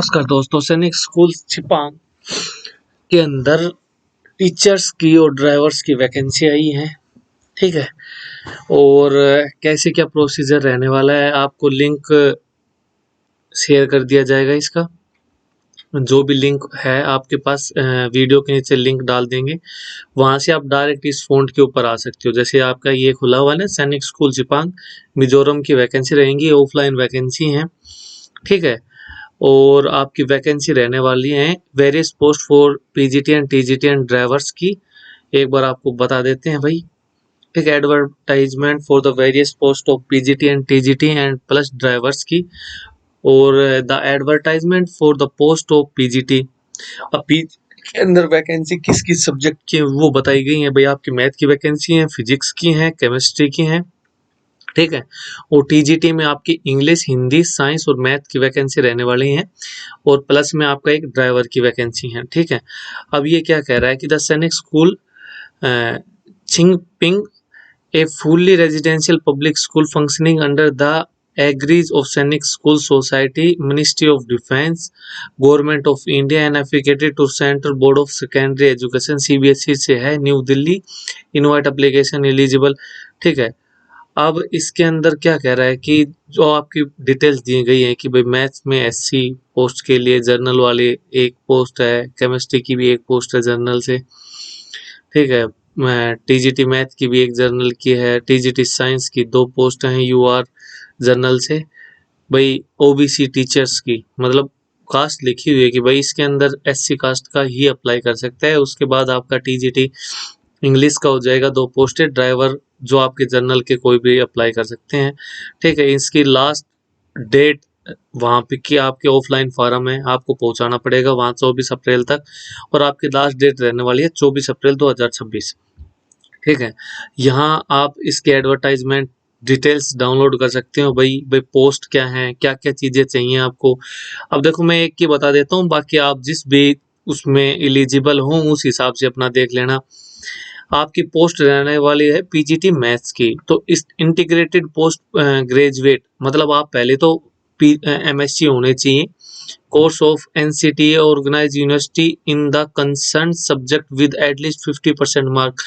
नमस्कार दोस्तों, सैनिक स्कूल छिपांग के अंदर टीचर्स की और ड्राइवर्स की वैकेंसी आई है। ठीक है। और कैसे क्या प्रोसीजर रहने वाला है, आपको लिंक शेयर कर दिया जाएगा। इसका जो भी लिंक है आपके पास वीडियो के नीचे लिंक डाल देंगे, वहां से आप डायरेक्ट इस फ़ॉन्ट के ऊपर आ सकते हो। जैसे आपका ये खुला हुआ है ना, सैनिक स्कूल छिपांग, मिजोरम की वैकेंसी रहेंगी, ऑफलाइन वैकेंसी है। ठीक है। और आपकी वैकेंसी रहने वाली है various post for PGT and TGT and drivers की। एक बार आपको बता देते हैं भाई। ठीक है। Advertisement for the various post of PGT and TGT and plus drivers की। और the advertisement for the post of PGT. अब पीजी के अंदर वैकेंसी किस किस सब्जेक्ट की है वो बताई गई है भाई। आपकी मैथ की वैकेंसी है, फिजिक्स की है, केमिस्ट्री की है। ठीक है। और टीजीटी में आपकी इंग्लिश, हिंदी, साइंस और मैथ की वैकेंसी रहने वाली है। और प्लस में आपका एक ड्राइवर की वैकेंसी है। ठीक है। अब ये क्या कह रहा है कि the Sainik school Chhingchhip, a fully residential public school functioning under the एग्रीज of Sainik school society, ministry of defence, government of India and affiliated to central board of secondary education, CBSE से है, New Delhi. Invite application eligible. ठीक है। अब इसके अंदर क्या कह रहा है कि जो आपकी डिटेल्स दी गई है कि भाई मैथ्स में एससी पोस्ट के लिए जर्नल वाली एक पोस्ट है, केमिस्ट्री की भी एक पोस्ट है जर्नल से। ठीक है। टीजीटी मैथ की भी एक जर्नल की है, टीजीटी साइंस की 2 पोस्ट हैं यूआर जर्नल से। भाई ओबीसी टीचर्स की मतलब कास्ट लिखी हुई है कि भाई इसके अंदर एससी कास्ट का ही अप्लाई कर सकता है। उसके बाद आपका टीजीटी इंग्लिश का हो जाएगा 2 पोस्टेड, ड्राइवर जो आपके जर्नल के कोई भी अप्लाई कर सकते हैं। ठीक है। इसकी लास्ट डेट वहाँ पे कि आपके ऑफलाइन फॉर्म है, आपको पहुंचाना पड़ेगा वहाँ 24 अप्रैल तक। और आपकी लास्ट डेट रहने वाली है 24 अप्रैल 2026। ठीक है। यहाँ आप इसके एडवर्टाइजमेंट डिटेल्स डाउनलोड कर सकते हो। भाई भाई पोस्ट क्या है, क्या क्या चीज़ें चाहिए आपको। अब देखो मैं एक की बता देता हूँ, बाकी आप जिस भी उसमें एलिजिबल हो उस हिसाब से अपना देख लेना। आपकी पोस्ट रहने वाली है पीजीटी मैथ्स की। तो इस इंटीग्रेटेड पोस्ट ग्रेजुएट मतलब आप पहले तो एमएससी होने चाहिए, course of NCTA organise university in the concern subject with at least 50% mark.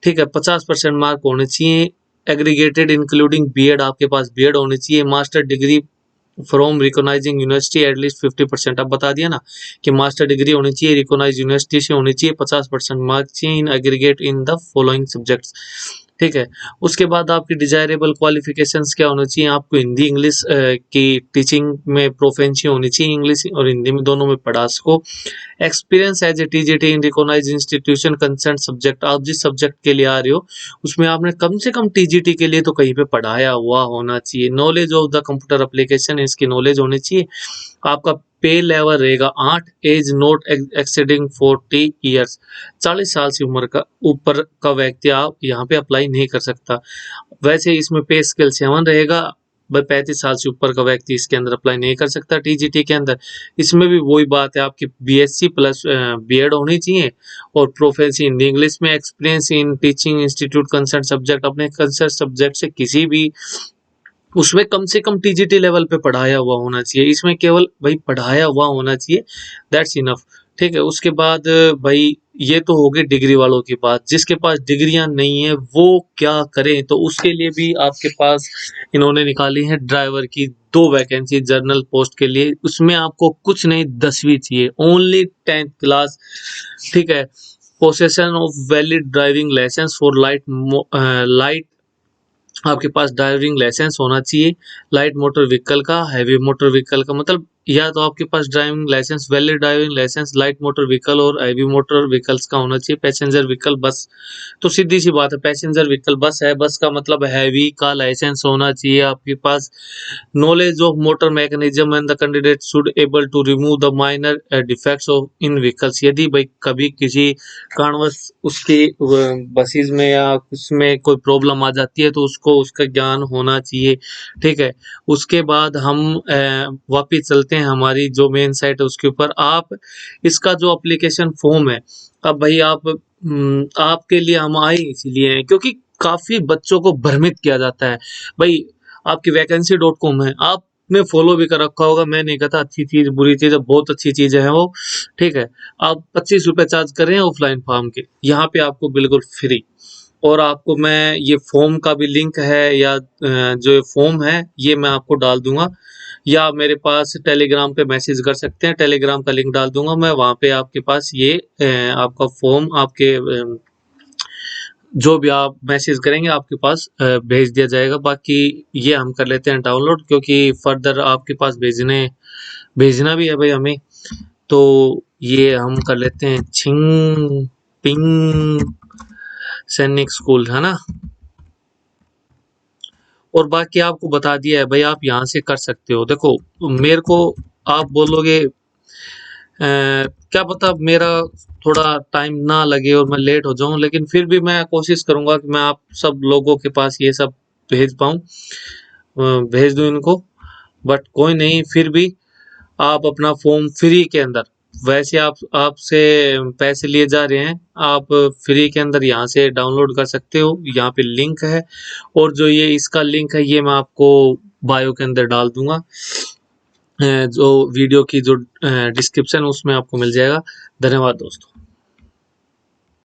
ठीक है। 50% मार्क होने चाहिए। एग्रीगेटेड इंक्लूडिंग बीएड, आपके पास बीएड होनी चाहिए। Master degree from recognising university at least 50%। अब बता दिया ना कि मास्टर डिग्री होनी चाहिए, रिकॉग्नाइज यूनिवर्सिटी से होनी चाहिए, 50% मार्क चाहिए in aggregate in the following subjects. ठीक है। उसके बाद आपकी डिजायरेबल क्वालिफिकेशंस क्या होना चाहिए, आपको हिंदी इंग्लिश की टीचिंग में प्रोफेंसी होनी चाहिए, इंग्लिश और हिंदी में दोनों में पढ़ा सको। Experience as a TGT in recognise institution concern subject, आप जिस सब्जेक्ट के लिए आ रहे हो उसमें आपने कम से कम टीजीटी के लिए तो कहीं पे पढ़ाया हुआ होना चाहिए। Knowledge of the computer application, इसकी नॉलेज होनी चाहिए। आपका पे लेवल रहेगा 8, एज नोट एक्सीडिंग 40 ईयर्स, 40 साल से उम्र का ऊपर का व्यक्ति आप यहाँ पे अप्लाई नहीं कर सकता। वैसे इसमें पे स्केल 7 रहेगा। भाई 35 साल से ऊपर का व्यक्ति इसके अंदर अप्लाई नहीं कर सकता टीजीटी के अंदर। इसमें भी वही बात है, आपकी बीएससी प्लस बीएड होनी चाहिए और प्रोफेंसी हिंदी इंग्लिश में, experience in teaching institute concern subject, अपने कंसर्न सब्जेक्ट से किसी भी उसमें कम से कम टीजीटी लेवल पे पढ़ाया हुआ होना चाहिए। इसमें केवल भाई पढ़ाया हुआ होना चाहिए, दैट्स इनफ। ठीक है। उसके बाद भाई ये तो हो गई डिग्री वालों की बात। जिसके पास डिग्रियां नहीं है वो क्या करें, तो उसके लिए भी आपके पास इन्होंने निकाली है ड्राइवर की 2 वैकेंसी जर्नल पोस्ट के लिए। उसमें आपको कुछ नहीं 10वीं चाहिए, ओनली 10th क्लास। ठीक है। Possession of valid driving licence for light, आपके पास ड्राइविंग लाइसेंस होना चाहिए लाइट मोटर व्हीकल का, हैवी मोटर व्हीकल का। मतलब या तो आपके पास driving licence, valid driving licence light motor vehicle और हैवी मोटर व्हीकल्स का होना चाहिए। पैसेंजर व्हीकल बस, तो सीधी सी बात है, पैसेंजर व्हीकल बस है, बस का मतलब हैवी का लाइसेंस होना चाहिए आपके पास। Knowledge of motor mechanism and the candidate should able to remove the minor defects of in vehicles. यदि भाई कभी किसी कारणवश उसके बसेज में या उसमें कोई प्रॉब्लम आ जाती है तो उसको उसका ज्ञान होना चाहिए। ठीक है। उसके बाद हम वापिस चलते हैं हमारी जो मेन साइट है उसके ऊपर। आप इसका जो एप्लीकेशन फॉर्म है, अब भाई आपके लिए हम आए इसीलिए हैं क्योंकि काफी बच्चों को भ्रमित किया जाता है। भाई आपकी वैकेंसी.com है, आप आपने फॉलो भी कर रखा होगा। मैं नहीं कहता अच्छी चीज बुरी चीज है, बहुत अच्छी चीजें हैं वो। ठीक है, आप 25 रुपए चार्ज कर रहे हैं ऑफलाइन फॉर्म के, यहाँ पे आपको बिल्कुल फ्री। और आपको मैं ये फॉर्म का भी लिंक है, या जो ये फॉर्म है ये मैं आपको डाल दूंगा, या मेरे पास टेलीग्राम पे मैसेज कर सकते हैं, टेलीग्राम का लिंक डाल दूंगा मैं, वहां पे आपके पास ये आपका फॉर्म आपके जो भी आप मैसेज करेंगे आपके पास भेज दिया जाएगा। बाकी ये हम कर लेते हैं डाउनलोड, क्योंकि फर्दर आपके पास भेजना भी है भाई हमें। तो ये हम कर लेते हैं छिंग पिंग सैनिक स्कूल, है ना। और बाकी आपको बता दिया है भाई, आप यहाँ से कर सकते हो। देखो, मेरे को आप बोलोगे क्या पता मेरा थोड़ा टाइम ना लगे और मैं लेट हो जाऊं, लेकिन फिर भी मैं कोशिश करूंगा कि मैं आप सब लोगों के पास ये सब भेज पाऊं, भेज दूं इनको। बट कोई नहीं, फिर भी आप अपना फॉर्म फ्री के अंदर, वैसे आप आपसे पैसे लिए जा रहे हैं, आप फ्री के अंदर यहाँ से डाउनलोड कर सकते हो। यहाँ पे लिंक है, और जो ये इसका लिंक है ये मैं आपको बायो के अंदर डाल दूंगा, जो वीडियो की जो डिस्क्रिप्शन उसमें आपको मिल जाएगा। धन्यवाद दोस्तों।